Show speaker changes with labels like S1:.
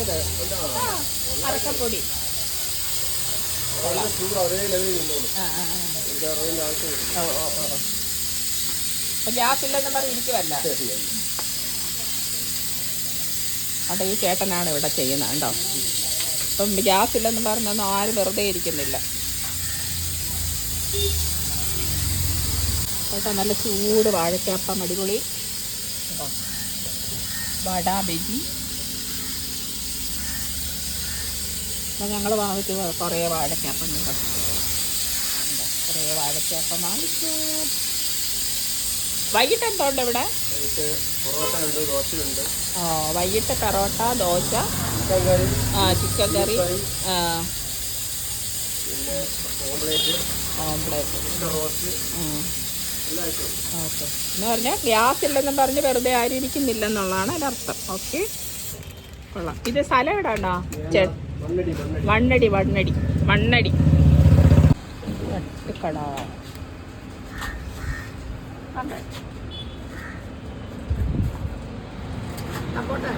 S1: ഇത് അരക്കപ്പൊടി. ഗ്യാസ് ഇല്ലെന്ന് പറഞ്ഞ് ഇരിക്കുവല്ല. അവിടെ ഈ ചേട്ടനാണ് ഇവിടെ ചെയ്യുന്നത് കേട്ടോ. ഇപ്പം ഗ്യാസ് ഇല്ലെന്ന് പറഞ്ഞൊന്നും ആരും വെറുതെ ഇരിക്കുന്നില്ല കേട്ടോ. നല്ല ചൂട് വാഴയ്ക്കപ്പം അടിപൊളി കേട്ടോ. വട ബജി ഞങ്ങൾ വാങ്ങിച്ചു കുറേ വാഴയ്ക്കപ്പം കേട്ടോ. കുറേ വാഴയ്ക്കപ്പം വാങ്ങിച്ചു. വൈകിട്ട് എന്തുണ്ട് ഇവിടെ? വൈകിട്ട് പൊറോട്ട, ദോശ, ചിക്കൻ കറി, ഓംപ്ലേറ്റ്. ഓക്കെ എന്ന് പറഞ്ഞാൽ ഗ്യാസ് ഇല്ലെന്നും പറഞ്ഞ് വെറുതെ ആരും ഇരിക്കുന്നില്ലെന്നുള്ളതാണ് അതിനർത്ഥം. ഓക്കെ, കൊള്ളാം. ഇത് സ്ഥലം എവിടാണോ? മണ്ണടി തട്ടുകട. പോട്ടെ.